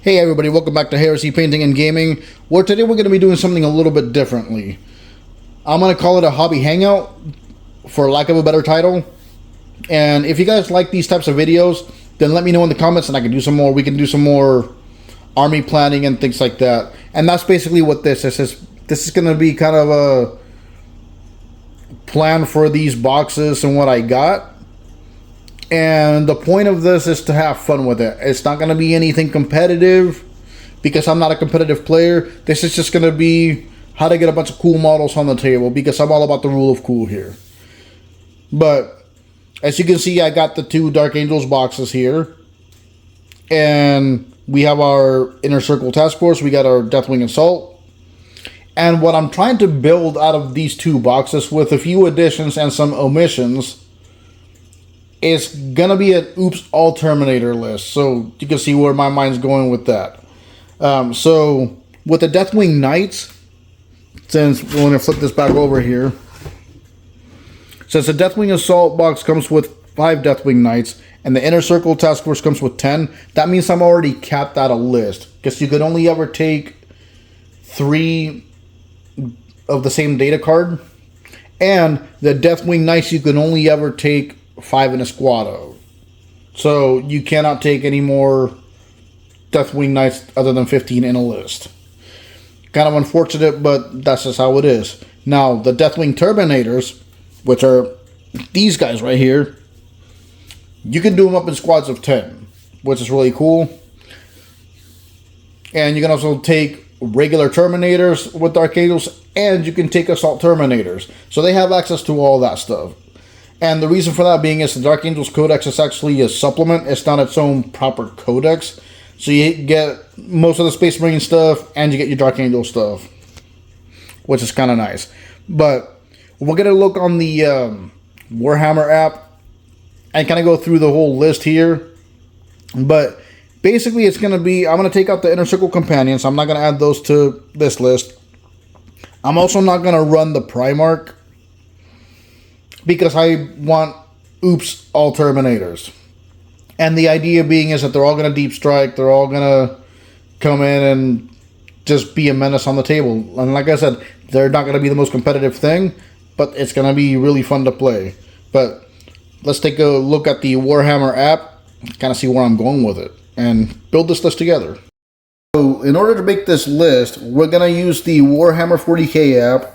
Hey everybody, welcome back to Heresy Painting and Gaming, where today we're going to be doing something a little bit differently. I'm going to call it a hobby hangout, for lack of a better title. And if you guys like these types of videos, then let me know in the comments and I can do some more. We can do some more army planning and things like that. And that's basically what this is. This is going to be kind of a plan for these boxes and what I got. And the point of this is to have fun with it. It's not going to be anything competitive because I'm not a competitive player. This is just going to be how to get a bunch of cool models on the table because I'm all about the rule of cool here. But as you can see, I got the two Dark Angels boxes here. And we have our Inner Circle Task Force. We got our Deathwing Assault. And what I'm trying to build out of these two boxes with a few additions and some omissions is gonna be an Oops All Terminator list, so you can see where my mind's going with that. So with the Deathwing Knights, since we're gonna flip this back over here, since the Deathwing Assault box comes with 5 Deathwing Knights and the Inner Circle Task Force comes with 10, that means I'm already capped out a list because you could only ever take 3 of the same data card, and the Deathwing Knights you can only ever take 5 in a squad of. So you cannot take any more Deathwing Knights other than 15 in a list. Kind of unfortunate, but that's just how it is. Now, the Deathwing Terminators, which are these guys right here, you can do them up in squads of 10, which is really cool. And you can also take regular Terminators with Dark Angels, and you can take Assault Terminators. So they have access to all that stuff. And the reason for that being is the Dark Angels Codex is actually a supplement. It's not its own proper codex. So you get most of the Space Marine stuff and you get your Dark Angel stuff, which is kind of nice. But we're going to look on the Warhammer app and kind of go through the whole list here. But basically it's going to be, I'm going to take out the Inner Circle Companions. I'm not going to add those to this list. I'm also not going to run the Primarch, because I want Oops All Terminators. And the idea being is that they're all going to deep strike. They're all going to come in and just be a menace on the table. And like I said, they're not going to be the most competitive thing, but it's going to be really fun to play. But let's take a look at the Warhammer app, kind of see where I'm going with it, and build this list together. So in order to make this list, we're going to use the Warhammer 40k app.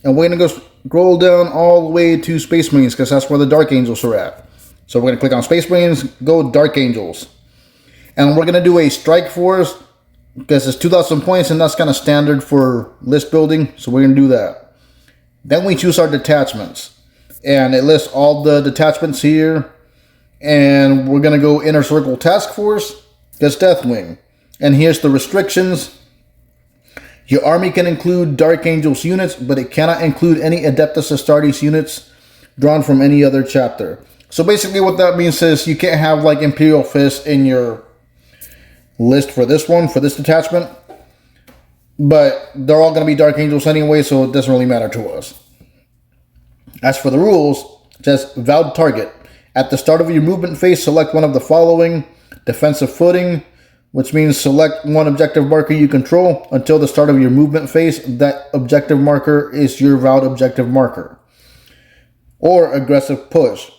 And we're going to go scroll down all the way to Space Marines because that's where the Dark Angels are at. So we're going to click on Space Marines, go Dark Angels. And we're going to do a Strike Force because it's 2,000 points and that's kind of standard for list building. So we're going to do that. Then we choose our detachments. And it lists all the detachments here. And we're going to go Inner Circle Task Force because Deathwing. And here's the restrictions. Your army can include Dark Angels units, but it cannot include any Adeptus Astartes units drawn from any other chapter. So basically what that means is you can't have like Imperial Fist in your list for this one, for this detachment. But they're all going to be Dark Angels anyway, so it doesn't really matter to us. As for the rules, it says Vowed Target. At the start of your movement phase, select one of the following: Defensive Footing, which means select one objective marker you control until the start of your movement phase. That objective marker is your vowed objective marker. Or Aggressive Push.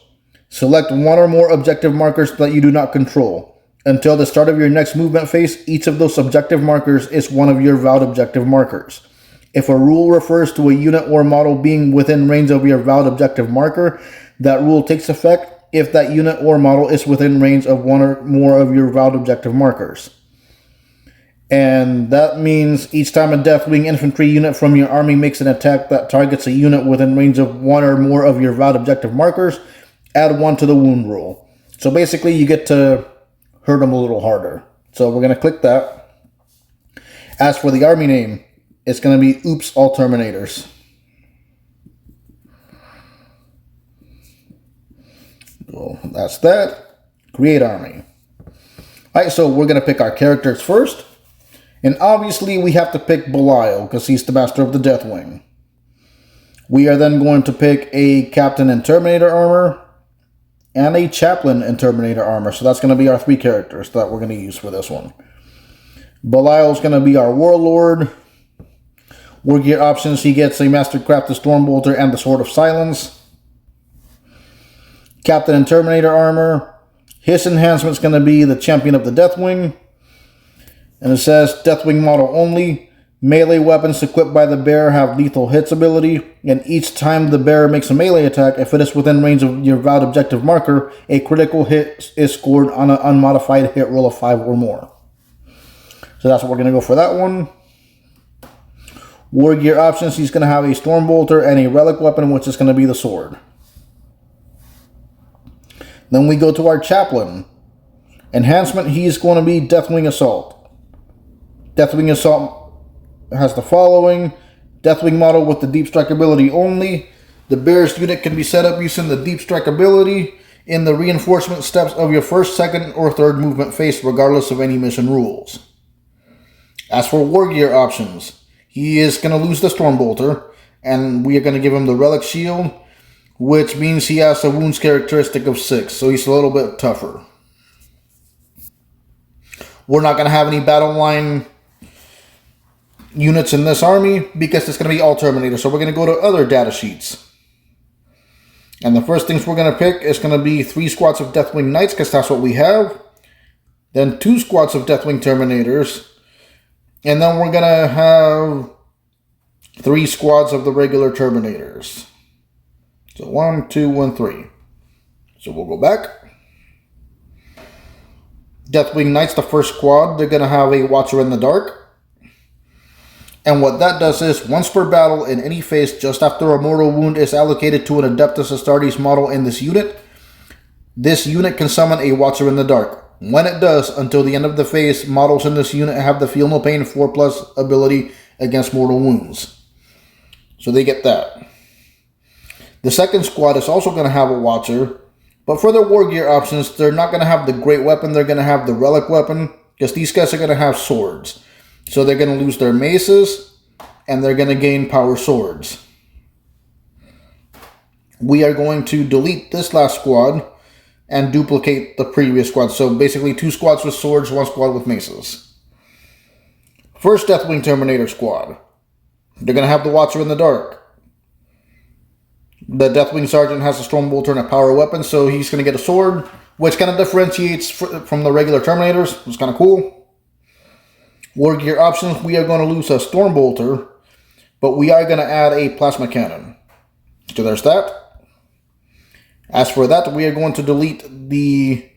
Select one or more objective markers that you do not control. Until the start of your next movement phase, each of those objective markers is one of your vowed objective markers. If a rule refers to a unit or model being within range of your vowed objective marker, that rule takes effect if that unit or model is within range of one or more of your vowed objective markers. And that means each time a Deathwing infantry unit from your army makes an attack that targets a unit within range of one or more of your vowed objective markers, add 1 to the wound roll. So basically you get to hurt them a little harder. So we're going to click that. As for the army name, it's going to be Oops All Terminators. So that's that. Create army. Alright, so we're going to pick our characters first. And obviously we have to pick Belial because he's the master of the Deathwing. We are then going to pick a captain in Terminator armor and a chaplain in Terminator armor. So that's going to be our 3 characters that we're going to use for this one. Belial's going to be our Warlord. War gear options, he gets a Mastercrafted Stormbolter and the Sword of Silence. Captain and Terminator armor. His enhancement's going to be the Champion of the Deathwing. And it says, Deathwing model only. Melee weapons equipped by the bearer have lethal hits ability. And each time the bearer makes a melee attack, if it is within range of your vowed objective marker, a critical hit is scored on an unmodified hit roll of 5 or more. So that's what we're going to go for that one. War gear options, he's going to have a Stormbolter and a relic weapon, which is going to be the sword. Then we go to our Chaplain. Enhancement, he's going to be Deathwing Assault. Deathwing Assault has the following. Deathwing model with the Deep Strike ability only. The bearer's unit can be set up using the Deep Strike ability in the reinforcement steps of your first, second, or third movement phase, regardless of any mission rules. As for war gear options, he is going to lose the Stormbolter, and we are going to give him the Relic Shield, which means he has a wounds characteristic of 6, so he's a little bit tougher. We're not going to have any battle line units in this army because it's going to be all Terminators, so we're going to go to other data sheets. And the first things we're going to pick is going to be 3 squads of Deathwing Knights, because that's what we have. Then 2 squads of Deathwing Terminators. And then we're going to have 3 squads of the regular Terminators. So 1, 2, and 3. So we'll go back. Deathwing Knights, the first squad, they're going to have a Watcher in the Dark. And what that does is, once per battle in any phase just after a mortal wound is allocated to an Adeptus Astartes model in this unit can summon a Watcher in the Dark. When it does, until the end of the phase, models in this unit have the Feel No Pain 4+ ability against mortal wounds. So they get that. The second squad is also going to have a Watcher, but for their war gear options, they're not going to have the Great Weapon, they're going to have the Relic Weapon, because these guys are going to have swords. So they're going to lose their maces, and they're going to gain power swords. We are going to delete this last squad and duplicate the previous squad. So basically 2 squads with swords, 1 squad with maces. First Deathwing Terminator squad. They're going to have the Watcher in the Dark. The Deathwing Sergeant has a Stormbolter and a power weapon, so he's going to get a sword, which kind of differentiates from the regular Terminators. It's kind of cool. War gear options, we are going to lose a Stormbolter, but we are going to add a Plasma Cannon. So there's that. As for that, we are going to delete the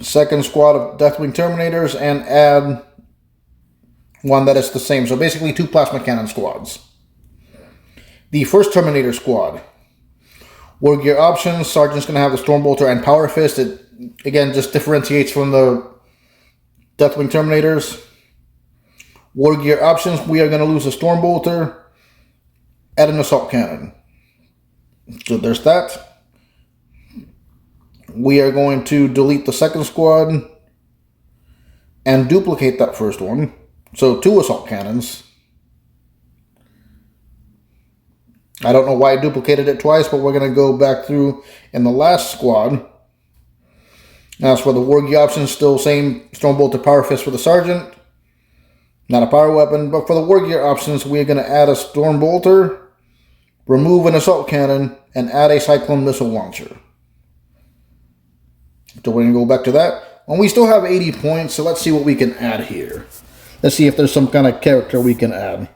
second squad of Deathwing Terminators and add one that is the same. So basically 2 Plasma Cannon squads. The first Terminator squad. War gear options, Sergeant's going to have the Stormbolter and Power Fist. It, again, just differentiates from the Deathwing Terminators. War gear options, we are going to lose a Stormbolter, add an Assault Cannon. So there's that. We are going to delete the second squad and duplicate that first one. So 2 Assault Cannons. I don't know why I duplicated it twice, but we're going to go back through in the last squad. As for the war gear options, still same Stormbolter Power Fist for the Sergeant. Not a power weapon, but for the war gear options, we're going to add a Stormbolter, remove an Assault Cannon, and add a Cyclone Missile Launcher. So we're going to go back to that. And we still have 80 points, so let's see what we can add here. Let's see if there's some kind of character we can add.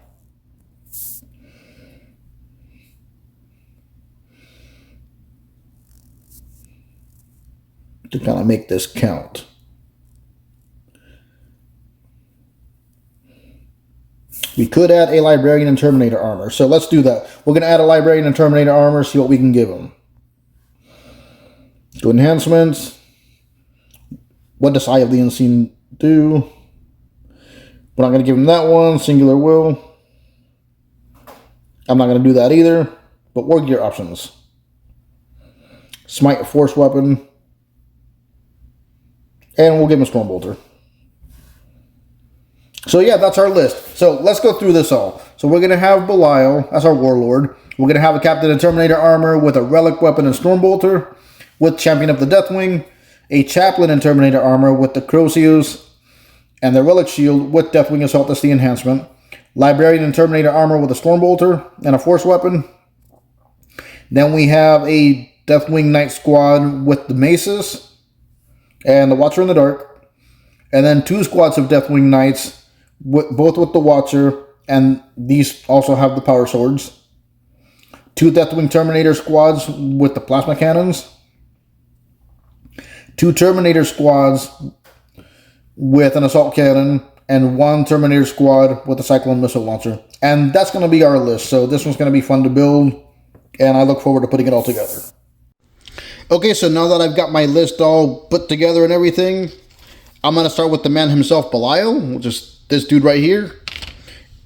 To kind of make this count. We could add a Librarian and Terminator armor. So let's do that. We're going to add a Librarian and Terminator armor, see what we can give them. To enhancements. What does Eye of the Unseen do? We're not going to give him that one. Singular Will. I'm not going to do that either. But war gear options. Smite, Force Weapon. And we'll give him a Stormbolter. So yeah, that's our list. So let's go through this all. So we're going to have Belial as our Warlord. We're going to have a Captain and Terminator armor with a Relic Weapon and Stormbolter. With Champion of the Deathwing. A Chaplain and Terminator armor with the Crozius. and the Relic Shield with Deathwing Assault ST enhancement. Librarian and Terminator armor with a Stormbolter and a Force weapon. Then we have a Deathwing Knight squad with the Maces and the Watcher in the Dark. And then 2 squads of Deathwing Knights, both with the Watcher, and these also have the Power Swords. 2 Deathwing Terminator squads with the Plasma Cannons. 2 Terminator squads with an Assault Cannon, and 1 Terminator squad with a Cyclone Missile Launcher. And that's going to be our list, so this one's going to be fun to build, and I look forward to putting it all together. Okay, so now that I've got my list all put together and everything, I'm going to start with the man himself, Belial, which is this dude right here.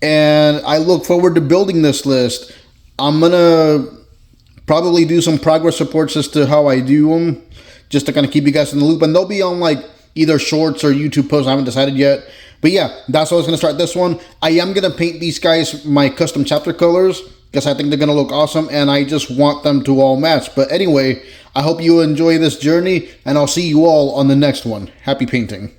And I look forward to building this list. I'm going to probably do some progress reports as to how I do them, just to kind of keep you guys in the loop. And they'll be on like either shorts or YouTube posts. I haven't decided yet. But yeah, that's how I was going to start this one. I am going to paint these guys my custom chapter colors because I think they're going to look awesome, and I just want them to all match. But anyway, I hope you enjoy this journey, and I'll see you all on the next one. Happy painting.